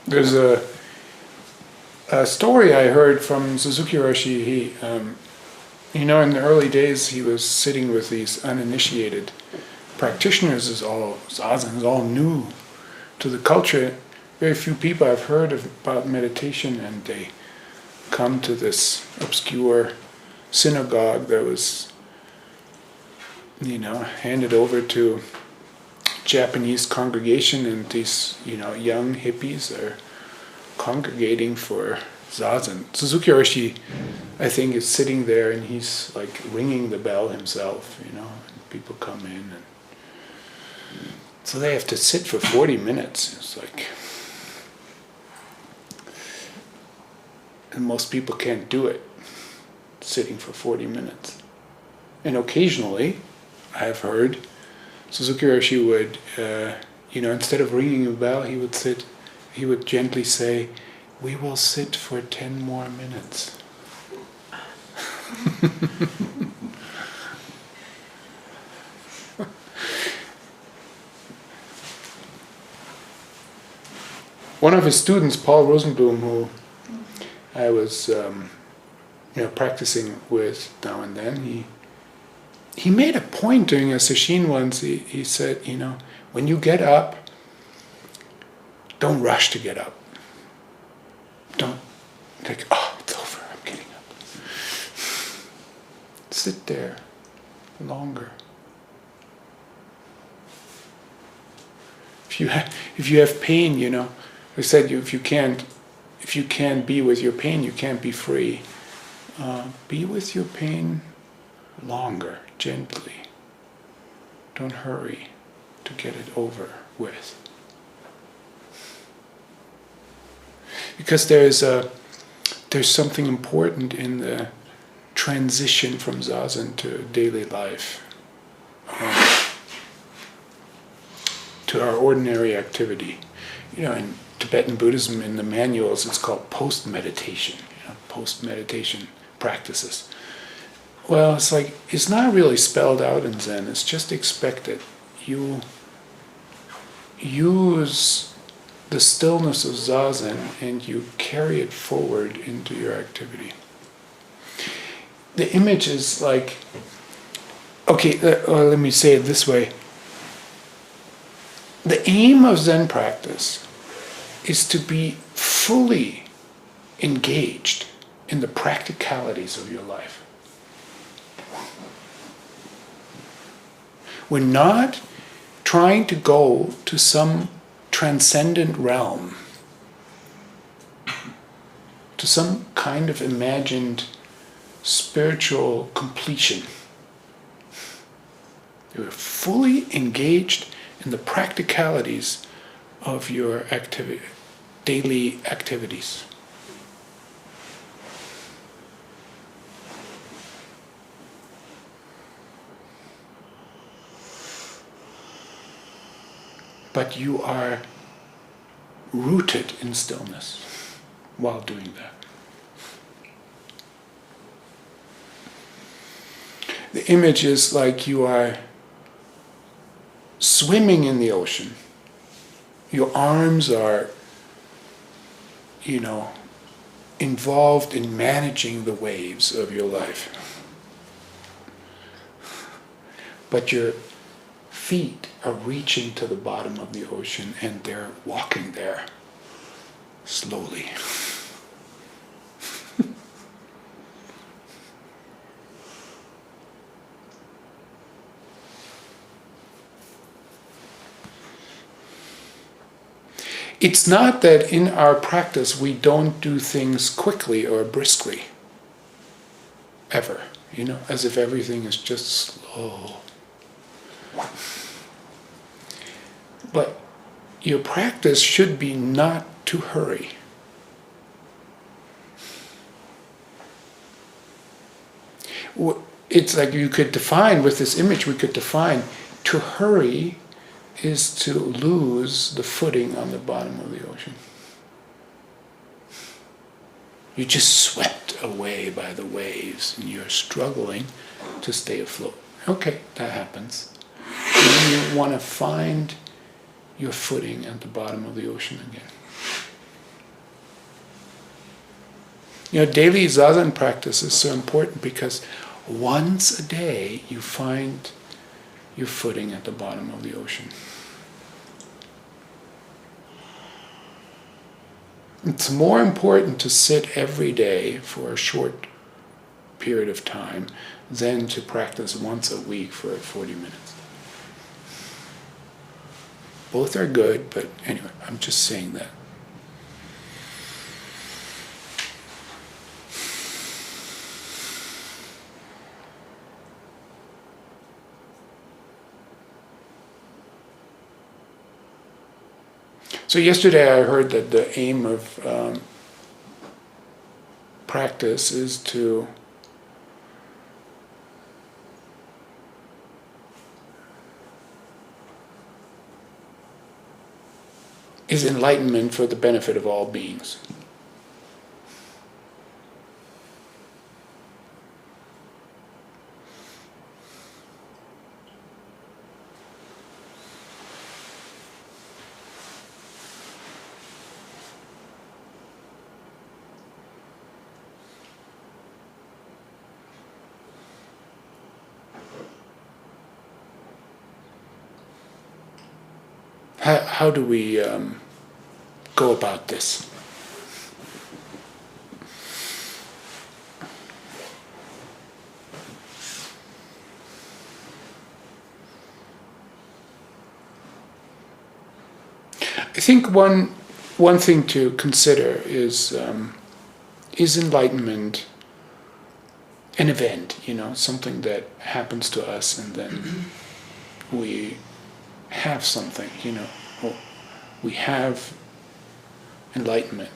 There's a story I heard from Zenki Roshi. He, in the early days, he was sitting with these uninitiated practitioners. Zazen is all new to the culture. Very few people have heard about meditation, and they come to this obscure synagogue that was, handed over to Japanese congregation, and these, young hippies are congregating for Zazen. Zenki Roshi, I think, is sitting there and he's like ringing the bell himself, and people come in, and so they have to sit for 40 minutes. It's like, and most people can't do it, sitting for 40 minutes. And occasionally, I have heard, Zenki Roshi would, instead of ringing a bell, he would gently say, "We will sit for 10 more minutes." One of his students, Paul Rosenblum, who I was practicing with now and then, he made a point during a sesshin once. He said, when you get up, don't rush to get up. Don't think, it's over, I'm getting up. Sit there longer. If you have pain, I said, if you can't be with your pain, you can't be free. Be with your pain longer, gently. Don't hurry to get it over with. Because there's something important in the transition from Zazen to daily life, to our ordinary activity. In Tibetan Buddhism, in the manuals, it's called post-meditation, post-meditation practices. Well, it's not really spelled out in Zen, it's just expected. You use the stillness of Zazen and you carry it forward into your activity. The image is like, let me say it this way. The aim of Zen practice is to be fully engaged in the practicalities of your life. We're not trying to go to some transcendent realm, to some kind of imagined spiritual completion. You're fully engaged in the practicalities of your daily activities. But you are rooted in stillness while doing that. The image is like you are swimming in the ocean. Your arms are, involved in managing the waves of your life. But your feet are reaching to the bottom of the ocean and they're walking there slowly. It's not that in our practice we don't do things quickly or briskly, ever, as if everything is just slow. But your practice should be not to hurry. It's like you could define, with this image, we could define, to hurry is to lose the footing on the bottom of the ocean. You're just swept away by the waves and you're struggling to stay afloat. Okay, that happens. And then you want to find your footing at the bottom of the ocean again. Daily zazen practice is so important because once a day you find your footing at the bottom of the ocean. It's more important to sit every day for a short period of time than to practice once a week for 40 minutes. Both are good, but anyway, I'm just saying that. So yesterday I heard that the aim of practice is enlightenment for the benefit of all beings. How do we go about this? I think one thing to consider is enlightenment an event, something that happens to us and then we have something, we have enlightenment.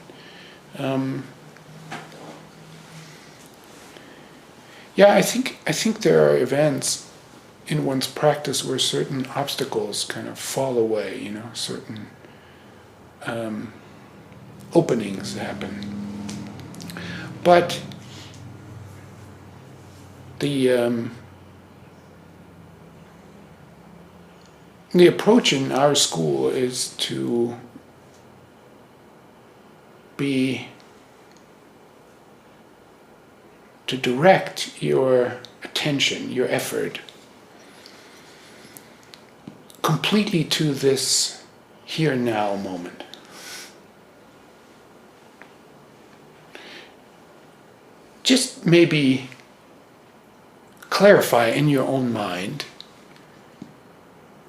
I think there are events in one's practice where certain obstacles kind of fall away, certain openings happen. But the approach in our school is to direct your attention, your effort, completely to this here now moment. Just maybe clarify in your own mind,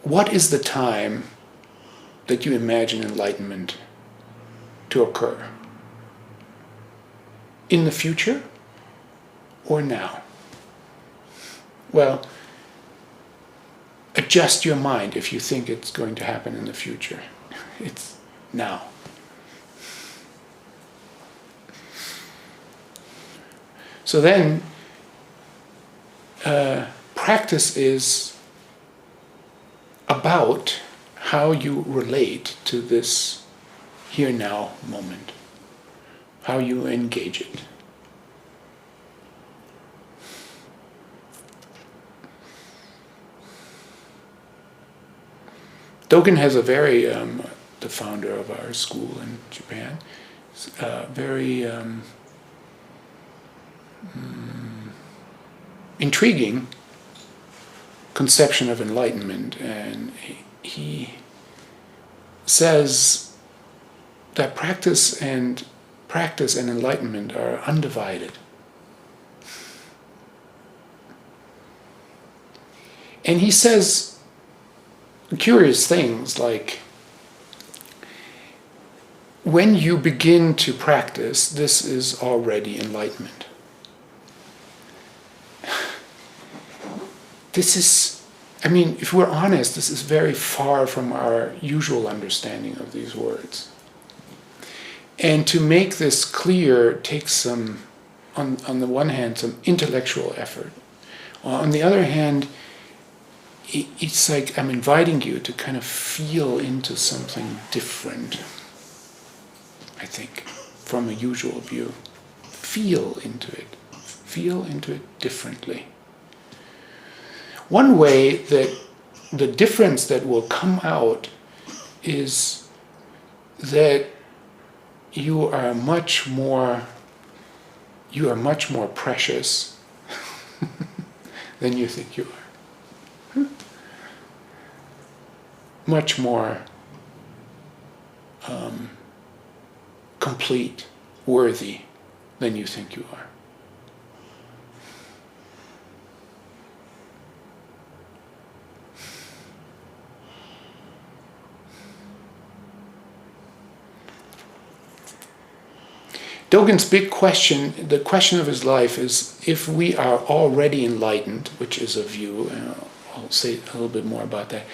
what is the time that you imagine enlightenment to occur? In the future or now? Well, adjust your mind if you think it's going to happen in the future. It's now. So then, practice is about how you relate to this here now moment, how you engage it. Dogen has a very, the founder of our school in Japan, very intriguing conception of enlightenment, and he says that practice and enlightenment are undivided. And he says curious things like, when you begin to practice, this is already enlightenment. This is, if we're honest, this is very far from our usual understanding of these words. And to make this clear takes some, on the one hand, some intellectual effort. On the other hand, it's like I'm inviting you to kind of feel into something different, I think, from a usual view. Feel into it differently. One way that the difference that will come out is that you are much more you are much more precious than you think you are. Much more complete, worthy than you think you are. Dogen's big question, the question of his life, is if we are already enlightened, which is a view, and I'll say a little bit more about that.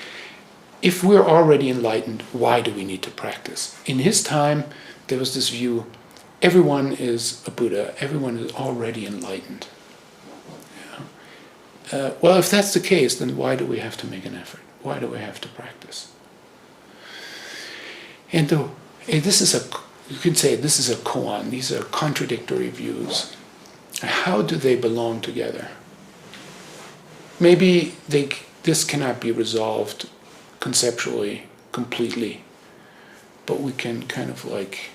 If we're already enlightened, why do we need to practice? In his time, there was this view, everyone is a Buddha, everyone is already enlightened. Well, if that's the case, then why do we have to make an effort? Why do we have to practice? And this is you could say this is a koan, these are contradictory views. How do they belong together? Maybe this cannot be resolved conceptually, completely, but we can kind of like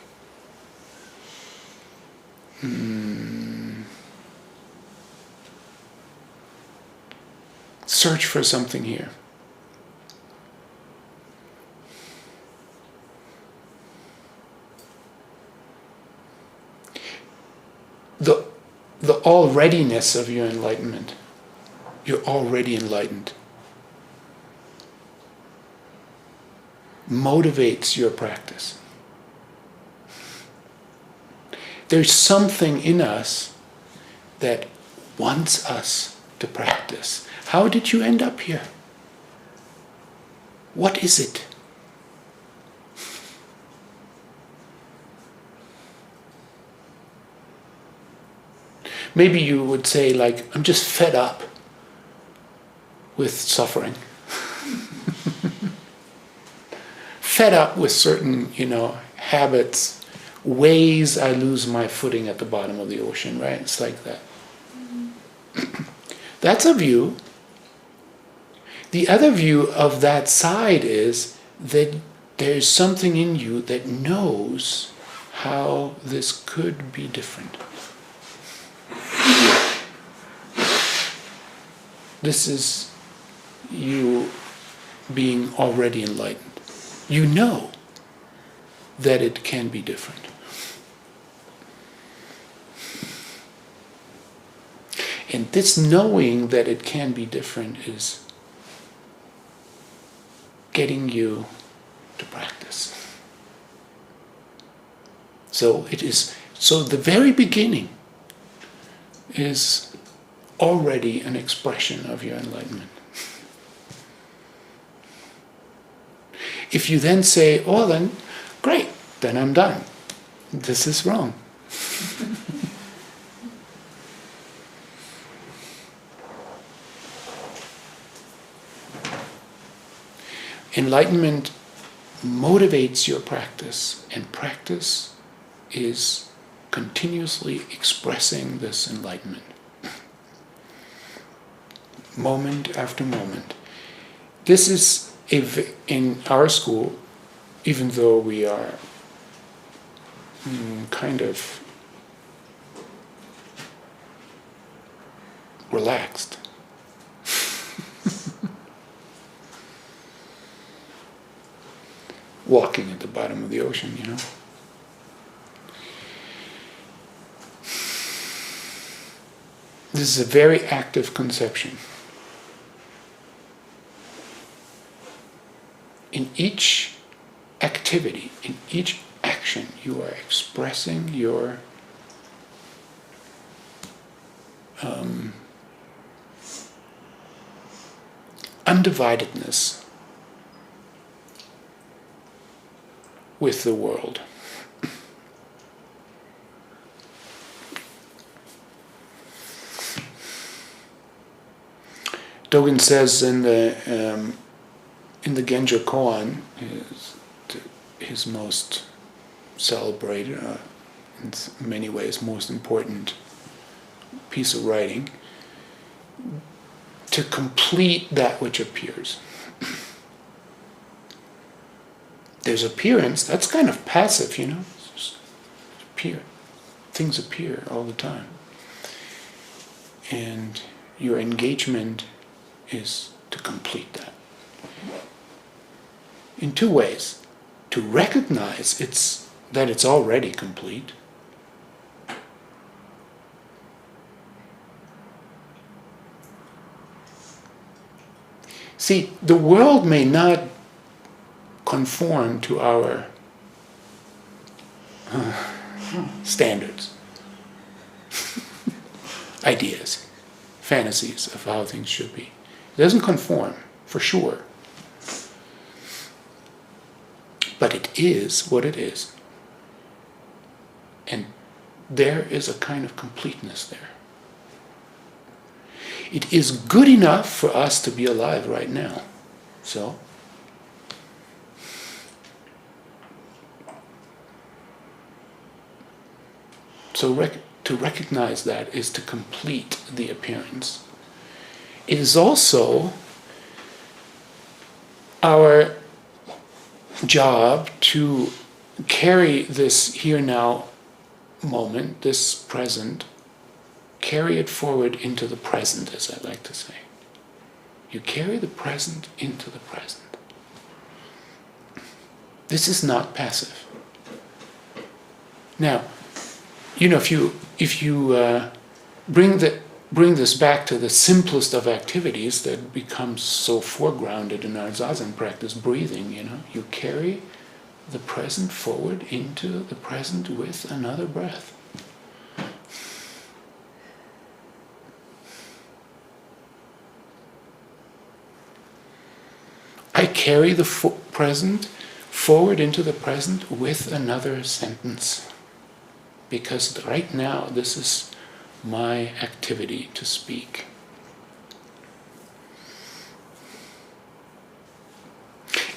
search for something here. The alreadiness of your enlightenment. You're already enlightened. Motivates your practice. There's something in us that wants us to practice. How did you end up here? What is it? Maybe you would say, like, I'm just fed up with suffering. Fed up with certain, habits, ways I lose my footing at the bottom of the ocean, right? It's like that. That's a view. The other view of that side is that there's something in you that knows how this could be different. This is you being already enlightened. You know that it can be different. And this knowing that it can be different is getting you to practice. So the very beginning is already an expression of your enlightenment. If you then say, oh, then great, then I'm done. This is wrong. Enlightenment motivates your practice, and practice is continuously expressing this enlightenment. Moment after moment. This is, in our school, even though we are kind of relaxed, walking at the bottom of the ocean, This is a very active conception. In each activity, in each action, you are expressing your undividedness with the world. Dogen says in the Genjo Koan, his most celebrated, in many ways most important piece of writing, to complete that which appears. There's appearance, that's kind of passive, It's just appear. things appear all the time. And your engagement is to complete that. In two ways. To recognize that it's already complete. See, the world may not conform to our standards, ideas, fantasies of how things should be. It doesn't conform, for sure. But it is what it is. And there is a kind of completeness there. It is good enough for us to be alive right now. So to recognize that is to complete the appearance. It is also our job to carry this here now moment, this present, carry it forward into the present, as I like to say. You carry the present into the present. This is not passive. Now, if you bring this back to the simplest of activities that becomes so foregrounded in our Zazen practice, breathing, you carry the present forward into the present with another breath. I carry the present forward into the present with another sentence. Because right now, this is my activity to speak.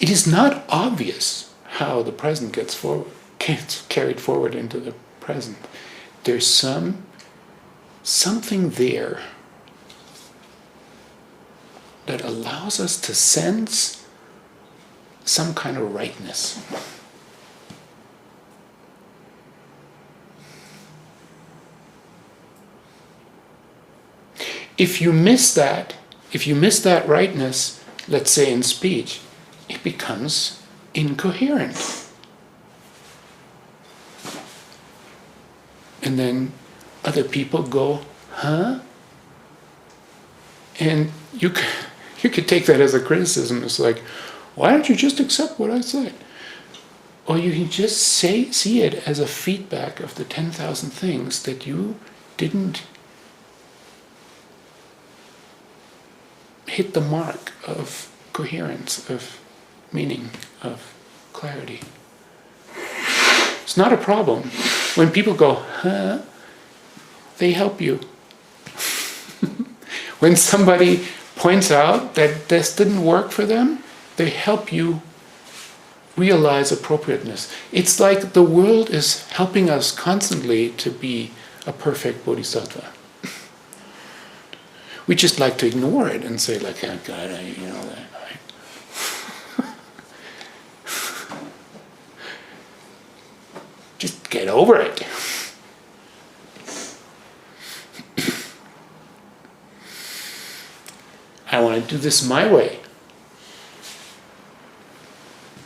It is not obvious how the present gets carried forward into the present. There's something there that allows us to sense some kind of rightness. If you miss that rightness, let's say in speech, it becomes incoherent. And then other people go, huh? And you could take that as a criticism. It's like, why don't you just accept what I said? Or you can just see it as a feedback of the 10,000 things that you didn't hit the mark of coherence, of meaning, of clarity. It's not a problem. When people go, huh, they help you. When somebody points out that this didn't work for them, they help you realize appropriateness. It's like the world is helping us constantly to be a perfect bodhisattva. We just like to ignore it and say, like, oh God, that. Just get over it. I want to do this my way.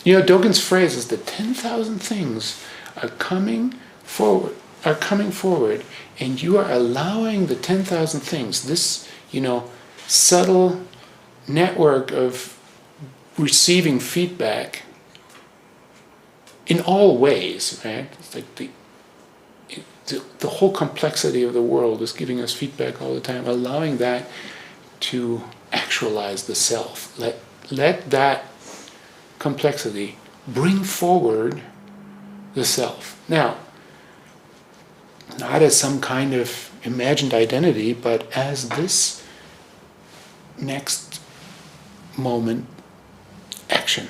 Dogen's phrase is the 10,000 things are coming forward, and you are allowing the 10,000 things, this, subtle network of receiving feedback in all ways, right? It's like the whole complexity of the world is giving us feedback all the time, allowing that to actualize the self. Let that complexity bring forward the self. Now, not as some kind of imagined identity, but as this next moment action.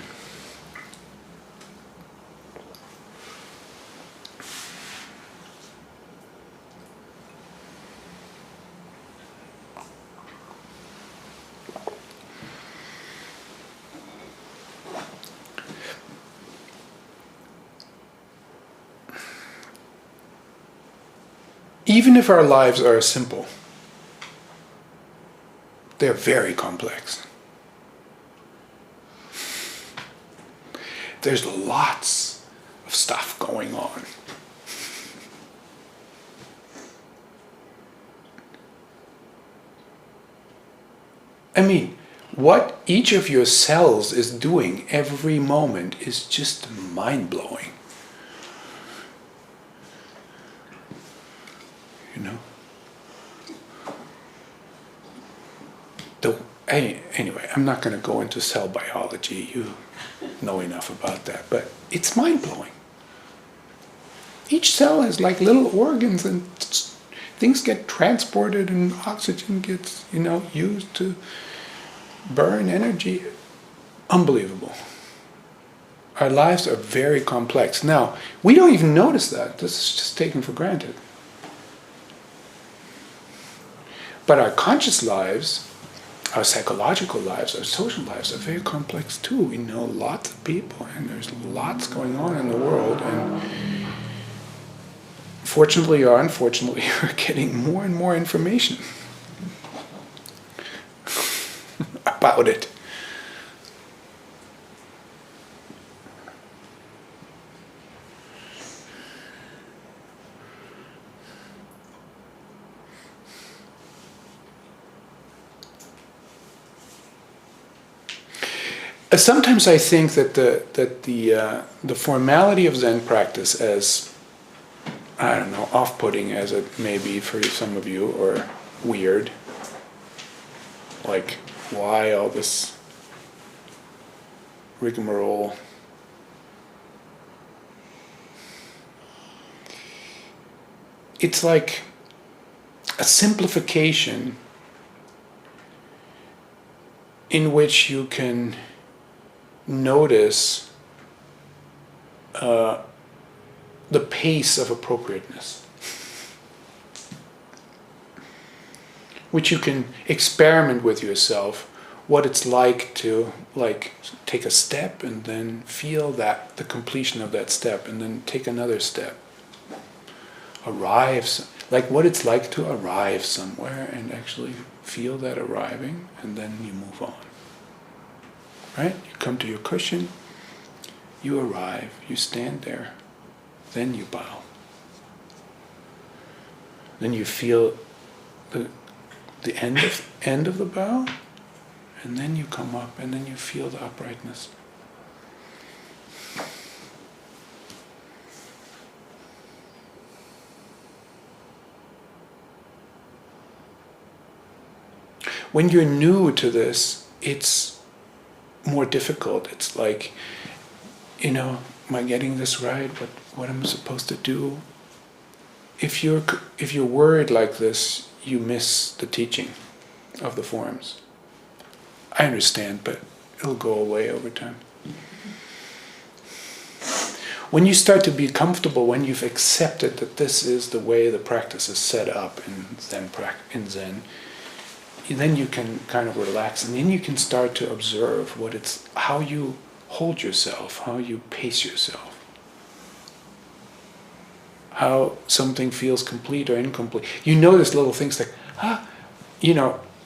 even if our lives are simple, they're very complex. There's lots of stuff going on. I mean, what each of your cells is doing every moment is just mind-blowing. You know? Anyway, I'm not going to go into cell biology. You know enough about that. But it's mind-blowing. Each cell has like little organs, and things get transported, and oxygen gets, used to burn energy. Unbelievable. Our lives are very complex. Now, we don't even notice that. This is just taken for granted. But our conscious lives, our psychological lives, our social lives are very complex too. We know lots of people, and there's lots going on in the world, and fortunately or unfortunately, we're getting more and more information about it. Sometimes I think that the formality of Zen practice, as I don't know, off-putting as it may be for some of you, or weird, like why all this rigmarole? It's like a simplification in which you can notice the pace of appropriateness, which you can experiment with yourself, what it's like to take a step and then feel that the completion of that step, and then take another step, like what it's like to arrive somewhere and actually feel that arriving, and then you move on. Right? You come to your cushion, you arrive, you stand there, then you bow. Then you feel the end of the bow, and then you come up, and then you feel the uprightness. When you're new to this, it's more difficult. It's like, am I getting this right? What am I supposed to do? If you're worried like this, you miss the teaching of the forms. I understand, but it'll go away over time. When you start to be comfortable, when you've accepted that this is the way the practice is set up in Zen, then you can kind of relax, and then you can start to observe how you hold yourself, how you pace yourself, how something feels complete or incomplete. You notice little things like,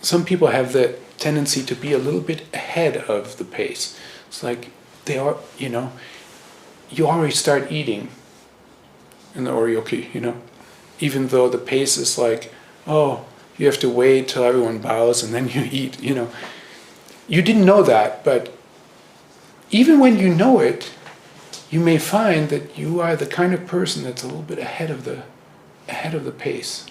some people have the tendency to be a little bit ahead of the pace. It's like they are, you already start eating in the oryoki, even though the pace is like, you have to wait till everyone bows and then you eat, You didn't know that, but even when you know it, you may find that you are the kind of person that's a little bit ahead of the pace.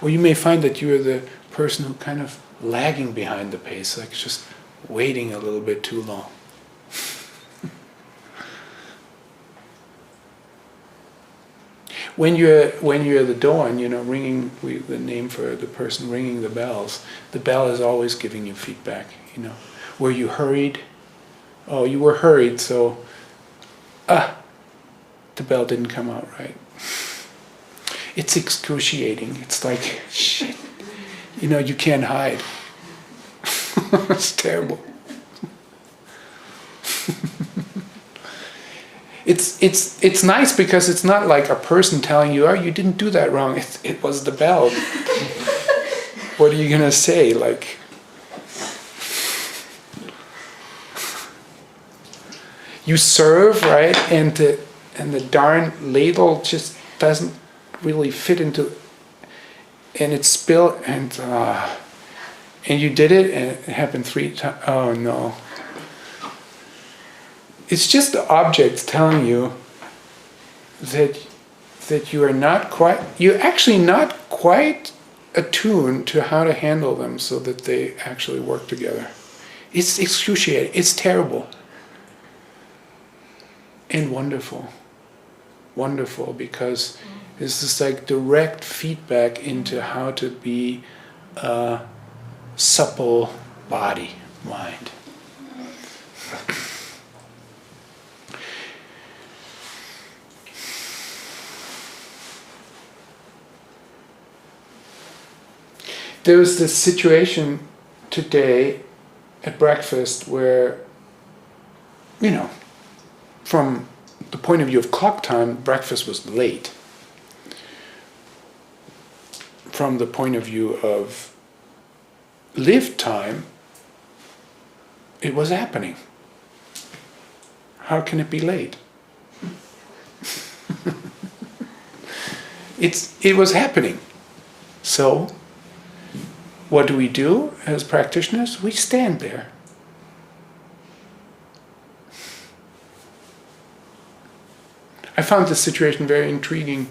Or you may find that you are the person who kind of lagging behind the pace, like just waiting a little bit too long. When you're the dawn, ringing, the name for the person ringing the bells, the bell is always giving you feedback, Were you hurried? Oh, you were hurried, so, the bell didn't come out right. It's excruciating. It's like, shit, you can't hide. It's terrible. It's nice because it's not like a person telling you, oh, you didn't do that wrong. It was the bell. What are you gonna say? Like, you serve, right, and the darn ladle just doesn't really fit into, and it's spilled, and you did it, and it happened 3 times. Oh no! It's just the objects telling you that you're actually not quite attuned to how to handle them so that they actually work together. It's excruciating. It's terrible. And wonderful. Wonderful, because it's just like direct feedback into how to be a supple body, mind. There was this situation today at breakfast where, from the point of view of clock time, breakfast was late. From the point of view of lived time, it was happening. How can it be late? It was happening. So, what do we do as practitioners? We stand there. I found this situation very intriguing.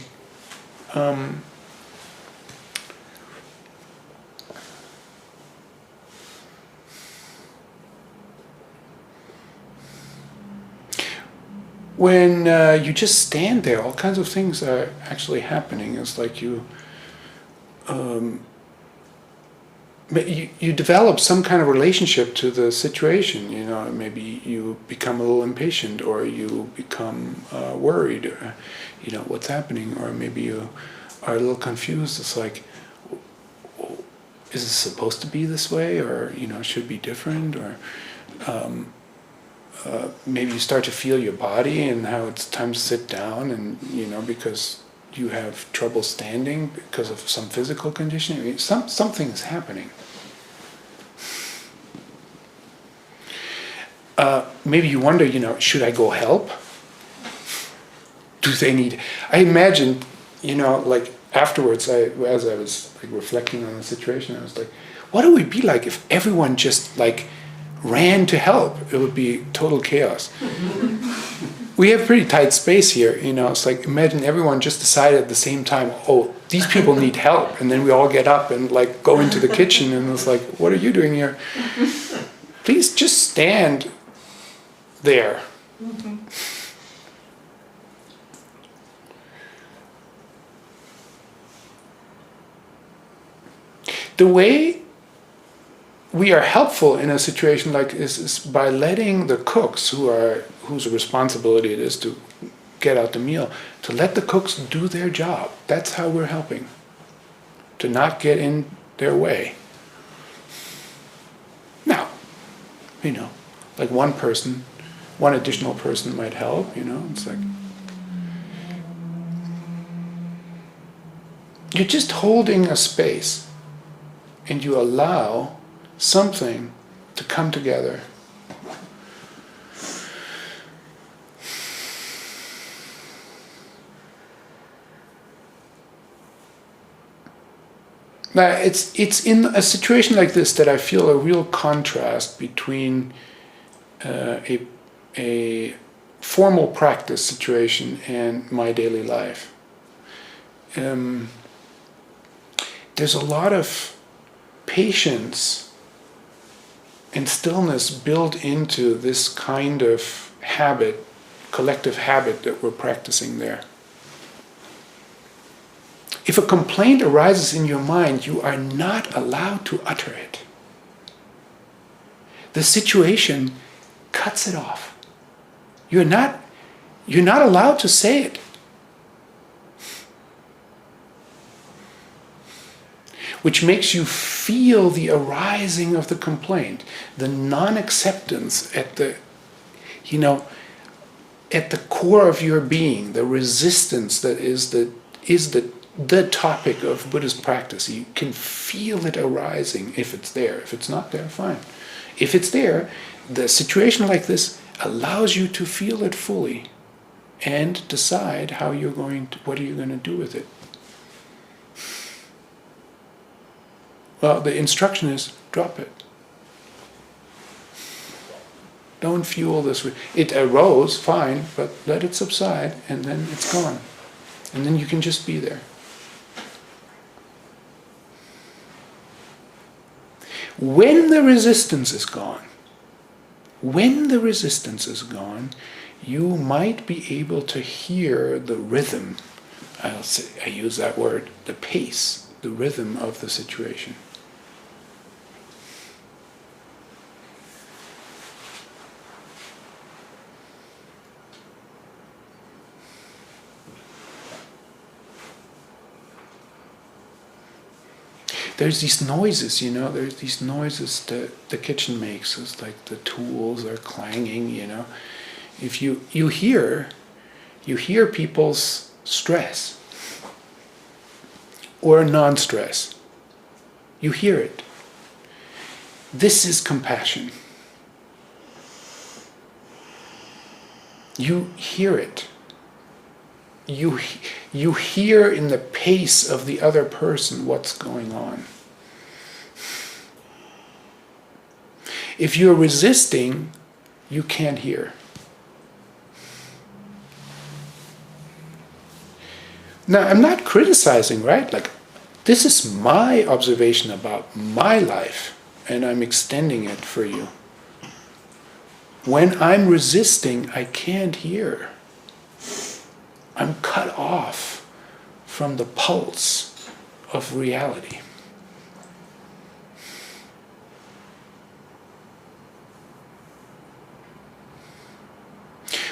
When you just stand there, all kinds of things are actually happening. It's like you develop some kind of relationship to the situation. Maybe you become a little impatient, or you become worried, or, what's happening, or maybe you are a little confused. It's like, is it supposed to be this way, or should it be different, or maybe you start to feel your body and how it's time to sit down, and because you have trouble standing because of some physical condition. I mean, something is happening. Maybe you wonder, should I go help? Do they need? I imagine, like afterwards, as I was like reflecting on the situation, I was like, what would it be like if everyone just like ran to help? It would be total chaos. We have pretty tight space here, it's like, imagine everyone just decided at the same time, oh, these people need help, and then we all get up and like go into the kitchen, and it's like, what are you doing here? Please just stand there. Mm-hmm. The way we are helpful in a situation like this is by letting the cooks, whose responsibility it is to get out the meal, to let the cooks do their job. That's how we're helping. To not get in their way. Now, like one additional person might help, it's like, you're just holding a space, and you allow something to come together. Now, it's in a situation like this that I feel a real contrast between a formal practice situation and my daily life. There's a lot of patience and stillness built into this kind of habit, collective habit that we're practicing there. If a complaint arises in your mind, you are not allowed to utter it. The situation cuts it off. You're not allowed to say it. Which makes you feel the arising of the complaint, the non-acceptance at the, at the core of your being, the resistance that is the topic of Buddhist practice. You can feel it arising if it's there. If it's not there, fine. If it's there, the situation like this allows you to feel it fully and decide what are you going to do with it. Well, the instruction is drop it. Don't fuel this. It arose, fine, but let it subside, and then it's gone. And then you can just be there. When the resistance is gone, you might be able to hear the rhythm. I use that word, the pace, the rhythm of the situation. There's these noises, there's these noises that the kitchen makes. It's like the tools are clanging, If you hear people's stress or non-stress. You hear it. This is compassion. You hear it. You hear in the pace of the other person what's going on. If you're resisting, you can't hear. Now, I'm not criticizing, right? Like, this is my observation about my life, and I'm extending it for you. When I'm resisting, I can't hear. I'm cut off from the pulse of reality.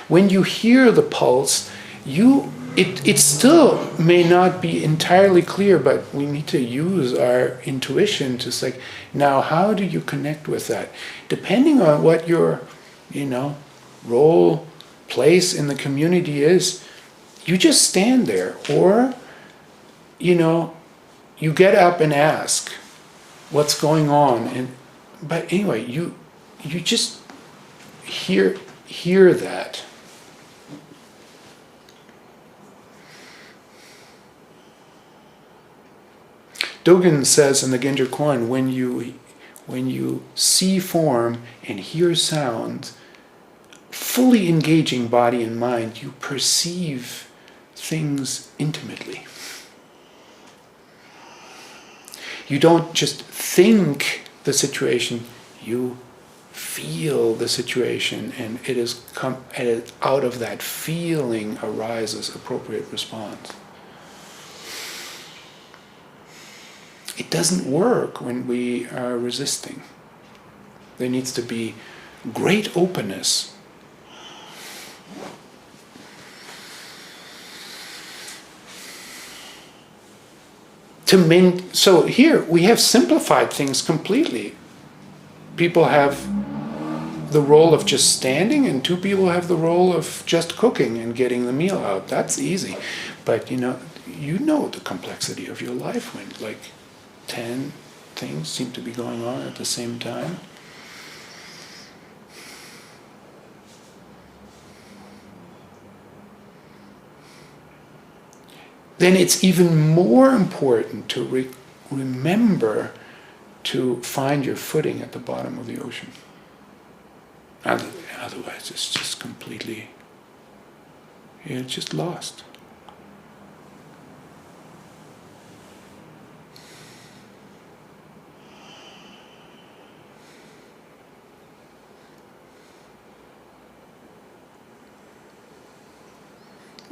When you hear the pulse, it still may not be entirely clear, but we need to use our intuition to say, now how do you connect with that? Depending on what your, role, place in the community is, you just stand there, or, you get up and ask what's going on. But anyway, you just hear that. Dogen says in the Genjo Koan, when you see form and hear sound, fully engaging body and mind, you perceive things intimately. You don't just think the situation, you feel the situation, and out of that feeling arises appropriate response. It doesn't work when we are resisting. There needs to be great openness. So here we have simplified things completely. People have the role of just standing, and two people have the role of just cooking and getting the meal out. That's easy. But you know the complexity of your life when 10 things seem to be going on at the same time. Then it's even more important to remember to find your footing at the bottom of the ocean. Otherwise it's just completely, you're just lost.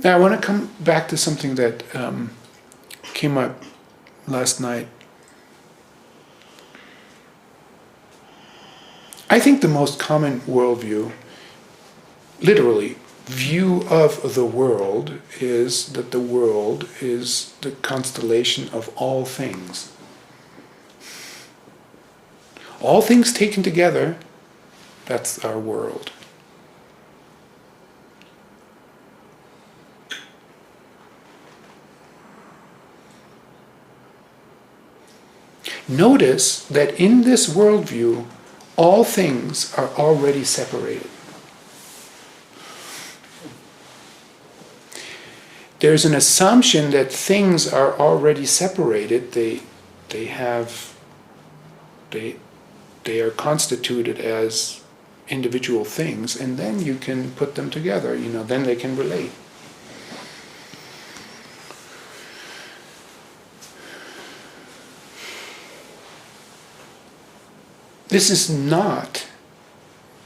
Now I want to come back to something that came up last night. I think the most common worldview, literally, view of the world is that the world is the constellation of all things. All things taken together, that's our world. notice that in this worldview, all things are already separated. There's an assumption that things are already separated. They are constituted as individual things, and then you can put them together. Then they can relate. This is not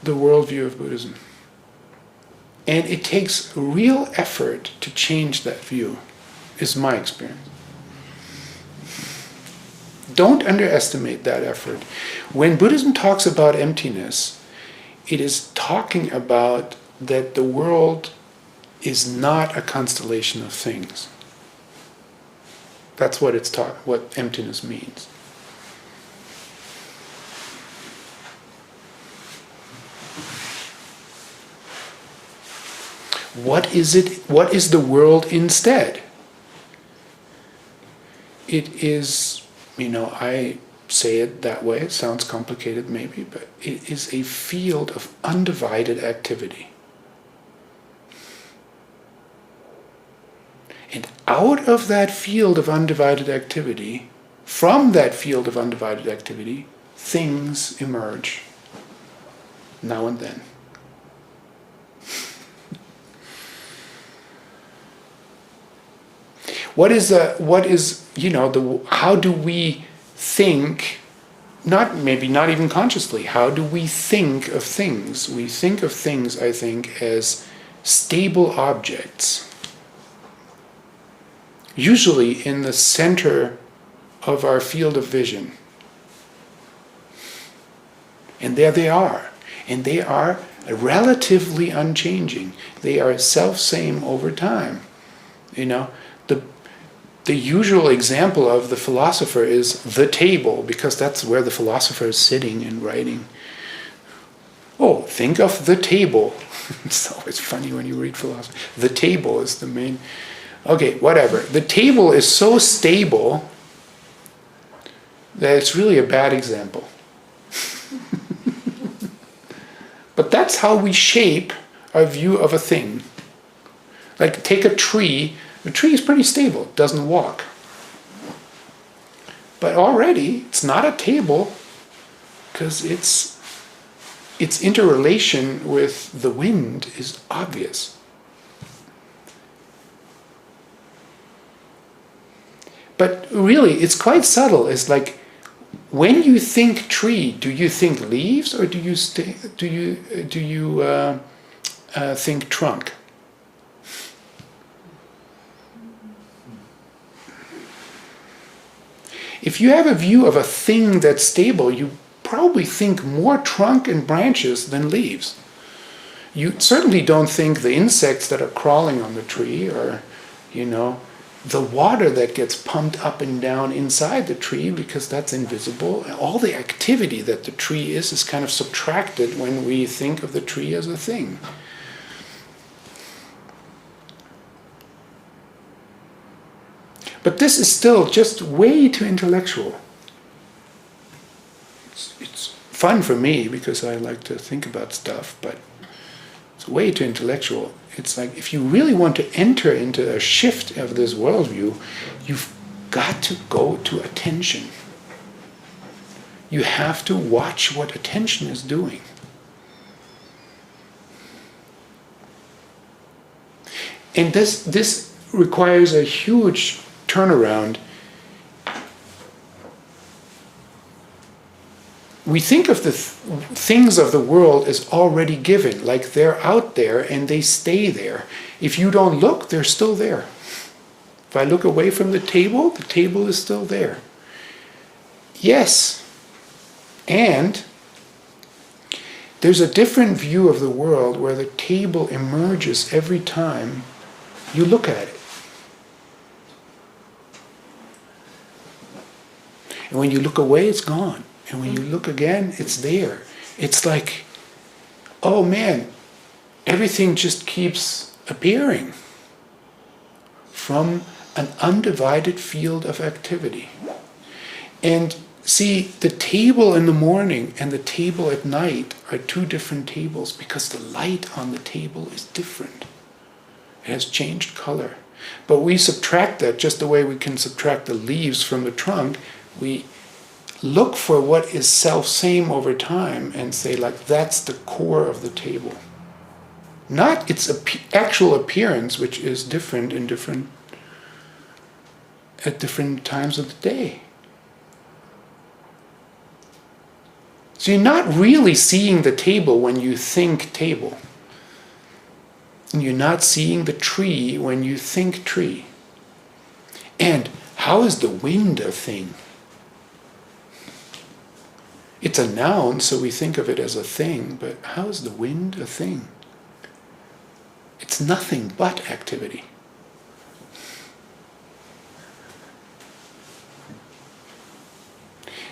the worldview of Buddhism. And it takes real effort to change that view, is my experience. Don't underestimate that effort. When Buddhism talks about emptiness, it is talking about that the world is not a constellation of things. That's what what emptiness means. What is it? What is the world instead? It is, I say it that way, it sounds complicated maybe, but it is a field of undivided activity. And out of that field of undivided activity, from that field of undivided activity, things emerge now and then. How do we think, not even consciously, how do we think of things? We think of things, I think, as stable objects, usually in the center of our field of vision. And there they are. And they are relatively unchanging. They are self-same over time. The usual example of the philosopher is the table, because that's where the philosopher is sitting and writing. Oh, think of the table. It's always funny when you read philosophy. The table is the main... Okay, whatever. The table is so stable that it's really a bad example. But that's how we shape our view of a thing. Like, take a tree. The tree is pretty stable, it doesn't walk. But already, it's not a table, because its interrelation with the wind is obvious. But really, it's quite subtle. It's like, when you think tree, do you think leaves, or do you think trunk? If you have a view of a thing that's stable, you probably think more trunk and branches than leaves. You certainly don't think the insects that are crawling on the tree, or, the water that gets pumped up and down inside the tree, because that's invisible. All the activity that the tree is kind of subtracted when we think of the tree as a thing. But this is still just way too intellectual. It's fun for me because I like to think about stuff, but it's way too intellectual. It's like, if you really want to enter into a shift of this worldview, you've got to go to attention. You have to watch what attention is doing. And this requires a huge turnaround. We think of the things of the world as already given, like they're out there and they stay there. If you don't look, they're still there. If I look away from the table is still there. Yes, and there's a different view of the world where the table emerges every time you look at it. And when you look away, it's gone. And when you look again, it's there. It's like, oh man, everything just keeps appearing from an undivided field of activity. And See, the table in the morning and the table at night are two different tables because the light on the table is different. It has changed color. But we subtract that just the way we can subtract the leaves from the trunk. We look for what is self-same over time and say, like, that's the core of the table. Not its actual appearance, which is different at different times of the day. So you're not really seeing the table when you think table. And you're not seeing the tree when you think tree. And how is the wind a thing? It's a noun, so we think of it as a thing, but how is the wind a thing? It's nothing but activity.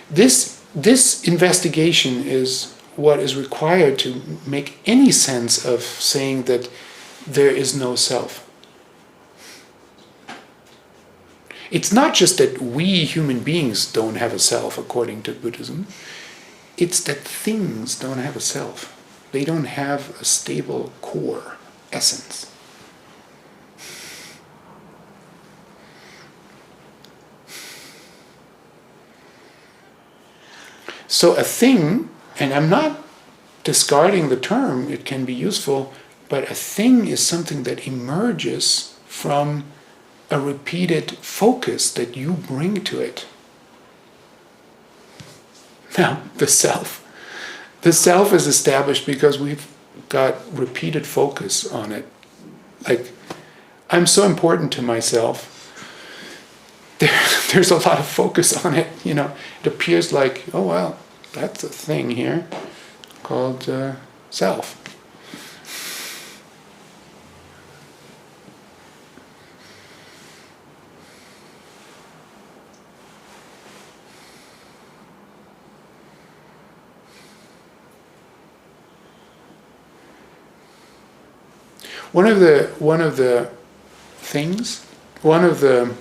This investigation is what is required to make any sense of saying that there is no self. It's not just that we human beings don't have a self according to Buddhism. It's that things don't have a self. They don't have a stable core, essence. So a thing, and I'm not discarding the term, it can be useful, but a thing is something that emerges from a repeated focus that you bring to it. Now, the self. The self is established because we've got repeated focus on it. Like, I'm so important to myself. There's a lot of focus on it. It appears like, oh well, that's a thing here called self. One of the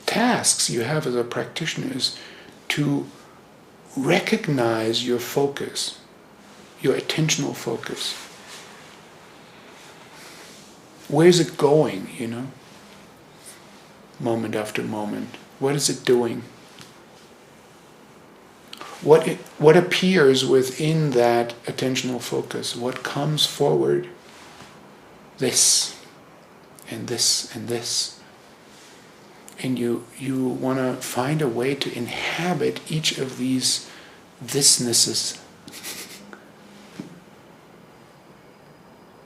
tasks you have as a practitioner is to recognize your focus, your attentional focus. Where's it going, moment after moment? What is it doing? What appears within that attentional focus? What comes forward? This, and this, and this. And you want to find a way to inhabit each of these thisnesses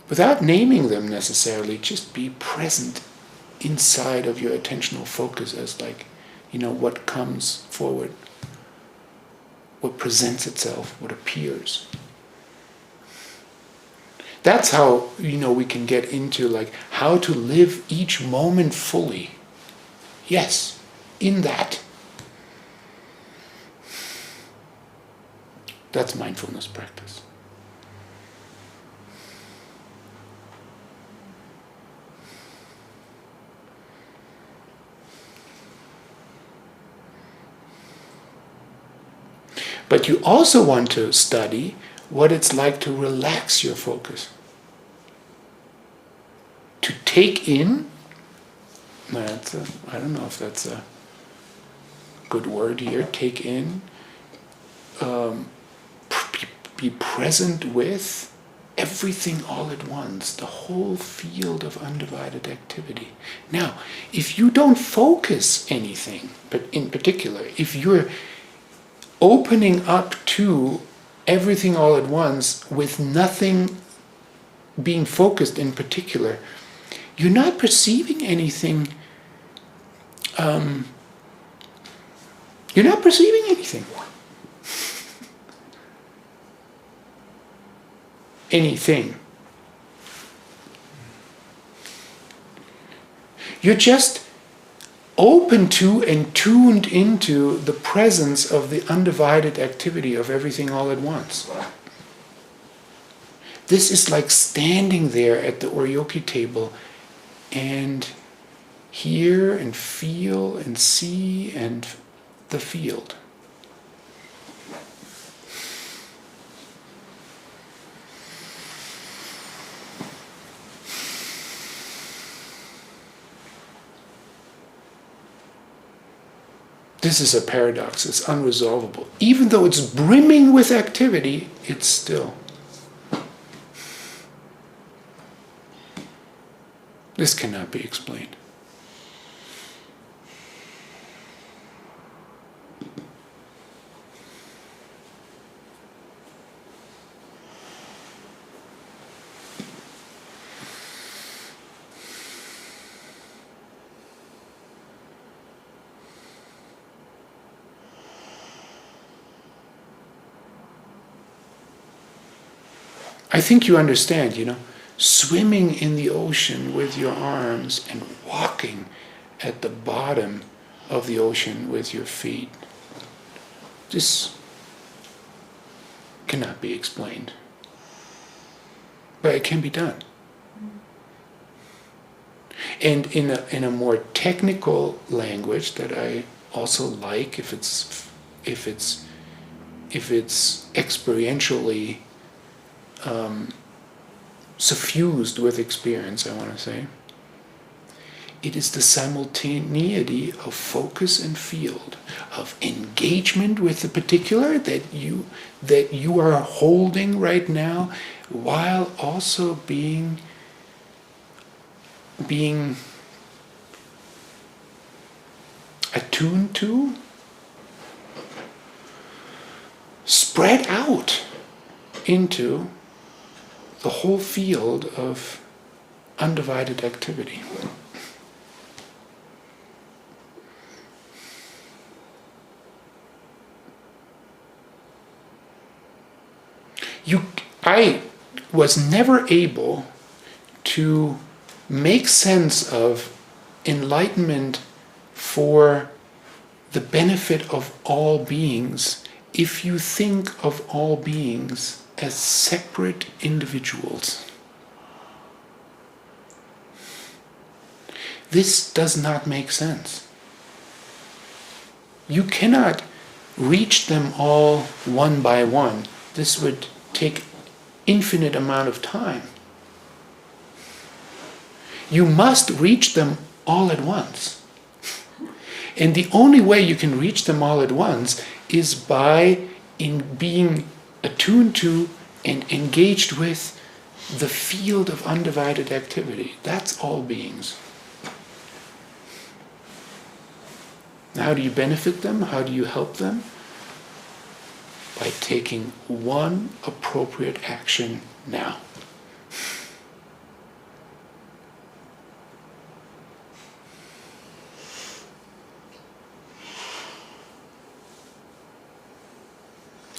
without naming them necessarily. Just be present inside of your attentional focus as what comes forward, what presents itself, what appears. That's how we can get into how to live each moment fully. Yes, in that. That's mindfulness practice. But you also want to study what it's like to relax your focus. To take in, I don't know if that's a good word here, take in, be present with everything all at once, the whole field of undivided activity. Now, if you don't focus anything, but in particular, if you're opening up to everything all at once with nothing being focused in particular, you're not perceiving anything. You're not perceiving anything. Anything. You're just open to and tuned into the presence of the undivided activity of everything all at once. This is like standing there at the oryoki table and hear and feel and see and the field. This is a paradox. It's unresolvable. Even though it's brimming with activity, it's still. This cannot be explained. I think you understand, swimming in the ocean with your arms and walking at the bottom of the ocean with your feet. This cannot be explained. But it can be done. And in a more technical language that I also like, if it's experientially suffused with experience, I want to say. It is the simultaneity of focus and field, of engagement with the particular that you are holding right now, while also being attuned to, spread out into the whole field of undivided activity. I was never able to make sense of enlightenment for the benefit of all beings if you think of all beings as separate individuals. This does not make sense. You cannot reach them all one by one. This would take infinite amount of time. You must reach them all at once. And the only way you can reach them all at once is by being attuned to and engaged with the field of undivided activity. That's all beings. How do you benefit them? How do you help them? By taking one appropriate action now.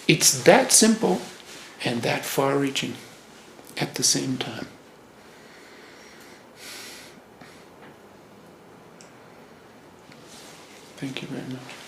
It's that simple and that far-reaching at the same time. Thank you very much.